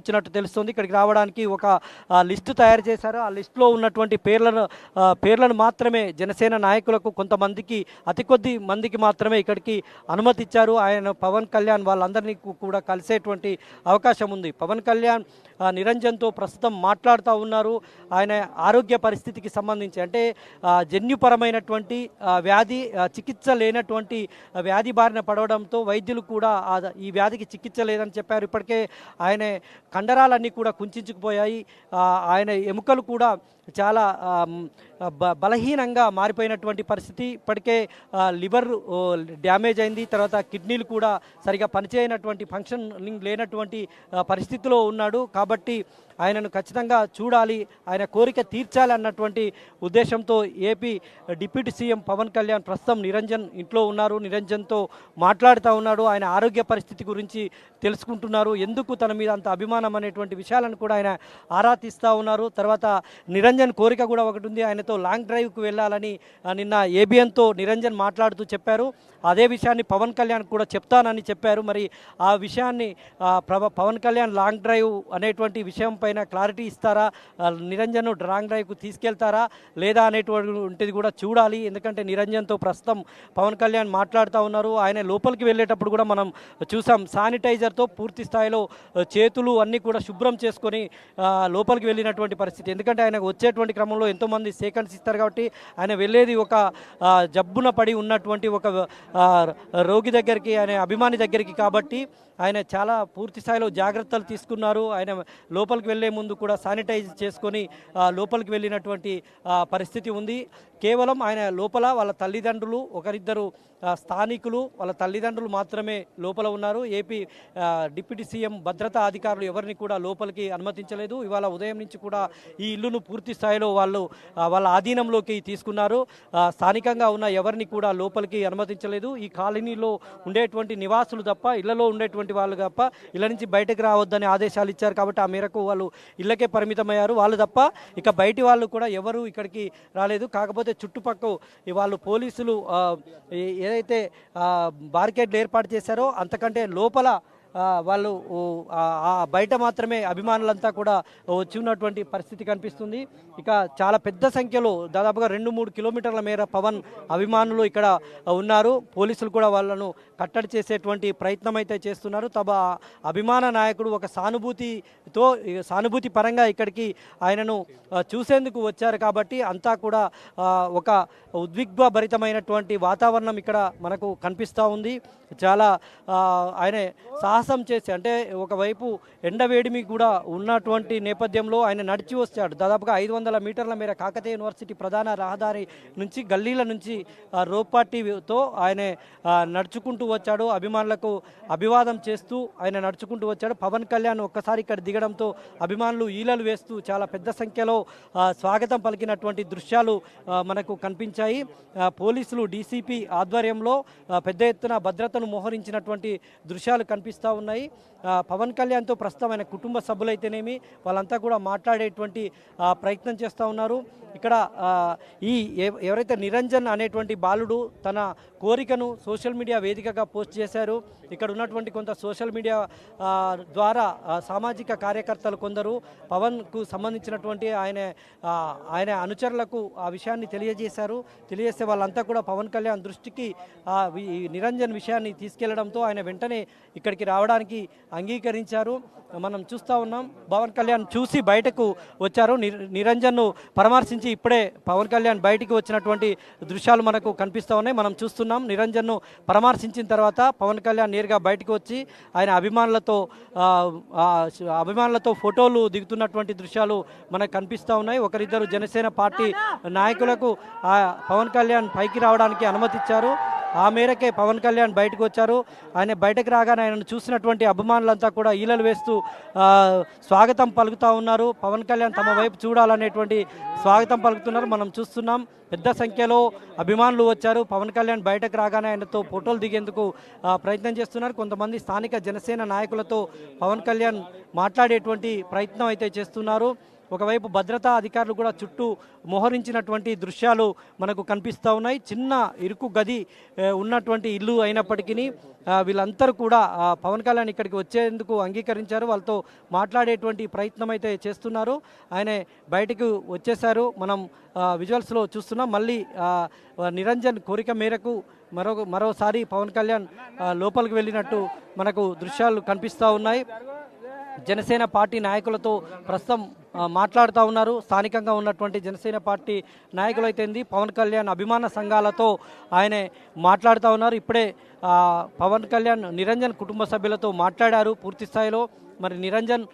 ఇచ్చినట్టు తెలుస్తుంది. ఇక్కడికి రావడానికి ఒక లిస్టు తయారు చేశారు. ఆ లిస్టులో ఉన్నటువంటి పేర్లను మాత్రమే జనసేన నాయకులకు కొంతమందికి అతి కొద్ది మందికి మాత్రమే ఇక్కడికి అనుమతి ఇచ్చారు. ఆయన పవన్ కళ్యాణ్ వాళ్ళందరినీ కూడా కలిసేటువంటి అవకాశం ఉంది. పవన్ కళ్యాణ్ నిరంజన్తో ప్రస్తుతం మాట్లాడుతూ ఉన్నారు. ఆయన ఆరోగ్య పరిస్థితికి సంబంధించి అంటే జన్యుపరమైనటువంటి వ్యాధి చికిత్స లేనటువంటి వ్యాధి బారిన పడవడంతో వైద్యులు కూడా ఈ వ్యాధికి చికిత్స లేదని చెప్పారు. ఇప్పటికే ఆయన కండరాలన్నీ కూడా కుంచుకుపోయాయి. ఆయన ఎముకలు కూడా చాలా బలహీనంగా మారిపోయినటువంటి పరిస్థితి. ఇప్పటికే లివర్ డ్యామేజ్ అయింది. తర్వాత కిడ్నీలు కూడా సరిగా పనిచేయనటువంటి ఫంక్షనింగ్ లేనటువంటి పరిస్థితిలో ఉన్నాడు. కాబట్టి ఆయనను ఖచ్చితంగా చూడాలి, ఆయన కోరిక తీర్చాలి అన్నటువంటి ఉద్దేశంతో AP deputy CM Pawan Kalyan ప్రస్తుతం నిరంజన్ ఇంట్లో ఉన్నారు. నిరంజన్తో మాట్లాడుతూ ఉన్నాడు. ఆయన ఆరోగ్య పరిస్థితి గురించి తెలుసుకుంటున్నారు. ఎందుకు తన మీద అంత అభిమానం అనేటువంటి విషయాలను కూడా ఆయన ఆరా తీస్తూ ఉన్నారు. తర్వాత నిరంజన్ కోరిక కూడా ఒకటి ఉంది. ఆయనతో లాంగ్ డ్రైవ్కు వెళ్ళాలని నిన్న ఏబిఎన్తో నిరంజన్ మాట్లాడుతూ చెప్పారు. అదే విషయాన్ని పవన్ కళ్యాణ్ కూడా చెప్తానని చెప్పారు. మరి ఆ విషయాన్ని పవన్ కళ్యాణ్ లాంగ్ డ్రైవ్ అనేటువంటి విషయం పైన క్లారిటీ ఇస్తారా, నిరంజన్ లాంగ్ డ్రైవ్కు తీసుకెళ్తారా లేదా అనేటువంటిది కూడా చూడాలి. ఎందుకంటే నిరంజన్తో ప్రస్తుతం పవన్ కళ్యాణ్ మాట్లాడుతూ ఉన్నారు. ఆయన లోపలికి వెళ్ళేటప్పుడు కూడా మనం చూసాం, శానిటైజర్తో పూర్తి స్థాయిలో చేతులు అన్నీ కూడా శుభ్రం చేసుకొని లోపలికి వెళ్ళినటువంటి పరిస్థితి. ఎందుకంటే ఆయనకు వచ్చేటువంటి క్రమంలో ఎంతోమంది సేకన్స్ ఇస్తారు కాబట్టి ఆయన వెళ్ళేది ఒక జబ్బున పడి ఉన్నటువంటి ఒక రోగి దగ్గరికి, ఆయన అభిమాని దగ్గరికి. కాబట్టి ఆయన చాలా పూర్తి స్థాయిలో జాగ్రత్తలు తీసుకున్నారు. ఆయన లోపలికి వెళ్ళే ముందు కూడా శానిటైజ్ చేసుకొని లోపలికి వెళ్ళినటువంటి పరిస్థితి ఉంది. కేవలం ఆయన లోపల వాళ్ళ తల్లిదండ్రులు, ఒకరిద్దరు స్థానికులు, వాళ్ళ తల్లిదండ్రులు మాత్రమే లోపల ఉన్నారు. ఏపీ డిప్యూటీ సీఎం భద్రతా అధికారులు ఎవరిని కూడా లోపలికి అనుమతించలేదు. ఇవాళ ఉదయం నుంచి కూడా ఈ ఇల్లును పూర్తి స్థాయిలో వాళ్ళ ఆధీనంలోకి తీసుకున్నారు. స్థానికంగా ఉన్న ఎవరిని కూడా లోపలికి అనుమతించలేదు. ఈ కాలనీలో ఉండేటువంటి నివాసులు తప్ప, ఇళ్లలో ఉండేటువంటి వాళ్ళు తప్ప ఇళ్ళ నుంచి బయటకు రావద్దని ఆదేశాలు ఇచ్చారు. కాబట్టి ఆ మేరకు వాళ్ళు ఇళ్ళకే పరిమితమయ్యారు. వాళ్ళు తప్ప ఇక బయటి వాళ్ళు కూడా ఎవరు ఇక్కడికి రాలేదు. కాకపోతే చుట్టుపక్కల వాళ్ళు పోలీసులు ఏదైతే బారికేడ్లు ఏర్పాటు చేశారో అంతకంటే లోపల వాళ్ళు బయట మాత్రమే అభిమానులంతా కూడా వచ్చి ఉన్నటువంటి పరిస్థితి కనిపిస్తుంది. ఇక చాలా పెద్ద సంఖ్యలో దాదాపుగా 2-3 కిలోమీటర్ల మేర పవన్ అభిమానులు ఇక్కడ ఉన్నారు. పోలీసులు కూడా వాళ్ళను కట్టడి చేసేటువంటి ప్రయత్నం అయితే చేస్తున్నారు. తమ అభిమాన నాయకుడు ఒక సానుభూతి పరంగా ఇక్కడికి ఆయనను చూసేందుకు వచ్చారు. కాబట్టి అంతా కూడా ఒక ఉద్విగ్నభరితమైనటువంటి వాతావరణం ఇక్కడ మనకు కనిపిస్తూ ఉంది. చాలా ఆయన సాహసం చేసి, అంటే ఒకవైపు ఎండవేడిమి కూడా ఉన్నటువంటి నేపథ్యంలో ఆయన నడిచి వచ్చాడు. దాదాపుగా 500 మీటర్ల మేర కాకతీయ యూనివర్సిటీ ప్రధాన రహదారి నుంచి గల్లీల నుంచి రోప్పాటితో ఆయన నడుచుకుంటూ వచ్చాడు. అభిమానులకు అభివాదం చేస్తూ ఆయన నడుచుకుంటూ వచ్చాడు. పవన్ కళ్యాణ్ ఒక్కసారి ఇక్కడ దిగడంతో అభిమానులు ఈలలు వేస్తూ చాలా పెద్ద సంఖ్యలో స్వాగతం పలికినటువంటి దృశ్యాలు మనకు కనిపించాయి. పోలీసులు డీసీపీ ఆధ్వర్యంలో పెద్ద ఎత్తున భద్రతను మోహరించినటువంటి దృశ్యాలు కనిపిస్తూ ఉన్నాయి. పవన్ కళ్యాణ్తో ప్రస్తుతం ఆయన కుటుంబ సభ్యులైతేనేమి వాళ్ళంతా కూడా మాట్లాడేటువంటి ప్రయత్నం చేస్తూ ఉన్నారు. ఇక్కడ ఎవరైతే నిరంజన్ అనేటువంటి బాలుడు తన కోరికను సోషల్ మీడియా వేదికగా పోస్ట్ చేశారు. ఇక్కడ ఉన్నటువంటి కొంత సోషల్ మీడియా ద్వారా సామాజిక కార్యకర్తలు కొందరు పవన్కు సంబంధించినటువంటి ఆయన అనుచరులకు ఆ విషయాన్ని తెలియజేస్తే వాళ్ళంతా కూడా పవన్ కళ్యాణ్ దృష్టికి నిరంజన్ విషయాన్ని తీసుకెళ్లడంతో ఆయన వెంటనే ఇక్కడికి రావడానికి అంగీకరించారు. మనం చూస్తూ ఉన్నాం. పవన్ కళ్యాణ్ చూసి బయటకు వచ్చారు. నిరంజన్ను పరామర్శించి ఇప్పుడే పవన్ కళ్యాణ్ బయటికి వచ్చినటువంటి దృశ్యాలు మనకు కనిపిస్తూ ఉన్నాయి. మనం చూస్తున్నాం. నిరంజన్ను పరామర్శించిన తర్వాత పవన్ కళ్యాణ్ నేరుగా బయటకు వచ్చి ఆయన అభిమానులతో ఫోటోలు దిగుతున్నటువంటి దృశ్యాలు మనకు కనిపిస్తూ ఉన్నాయి. ఒకరిద్దరు జనసేన పార్టీ నాయకులకు పవన్ కళ్యాణ్ పైకి రావడానికి అనుమతి ఇచ్చారు. ఆ మేరకే పవన్ కళ్యాణ్ బయటకు వచ్చారు. ఆయన బయటకు రాగానే ఆయనను చూసినటువంటి అభిమానులంతా కూడా ఈలలు వేస్తూ స్వాగతం పలుకుతూ ఉన్నారు. పవన్ కళ్యాణ్ తమ వైపు చూడాలనేటువంటి స్వాగతం పలుకుతున్నారు. మనం చూస్తున్నాం. పెద్ద సంఖ్యలో అభిమానులు వచ్చారు. పవన్ కళ్యాణ్ బయటకు రాగానే ఆయనతో ఫోటోలు దిగేందుకు ప్రయత్నం చేస్తున్నారు. కొంతమంది స్థానిక జనసేన నాయకులతో పవన్ కళ్యాణ్ మాట్లాడేటువంటి ప్రయత్నం అయితే చేస్తున్నారు. ఒకవైపు భద్రతా అధికారులు కూడా చుట్టూ మోహరించినటువంటి దృశ్యాలు మనకు కనిపిస్తూ ఉన్నాయి. చిన్న ఇరుకు గది ఉన్నటువంటి ఇల్లు అయినప్పటికీ వీళ్ళందరూ కూడా పవన్ కళ్యాణ్ ఇక్కడికి వచ్చేందుకు అంగీకరించారు. వాళ్ళతో మాట్లాడేటువంటి ప్రయత్నం అయితే చేస్తున్నారు. ఆయన బయటకు వచ్చేశారు. మనం విజువల్స్లో చూస్తున్నాం. మళ్ళీ నిరంజన్ కోరిక మేరకు మరోసారి పవన్ కళ్యాణ్ లోపలికి వెళ్ళినట్టు మనకు దృశ్యాలు కనిపిస్తూ ఉన్నాయి. జనసేన పార్టీ నాయకులతో ప్రస్తుతం మాట్లాడుతూ ఉన్నారు. స్థానికంగా ఉన్నటువంటి జనసేన పార్టీ నాయకులు అయితేంది పవన్ కళ్యాణ్ అభిమాన సంఘాలతో ఆయనే మాట్లాడుతూ ఉన్నారు. ఇప్పుడే పవన్ కళ్యాణ్ నిరంజన్ కుటుంబ సభ్యులతో మాట్లాడారు పూర్తి స్థాయిలో. మరి నిరంజన్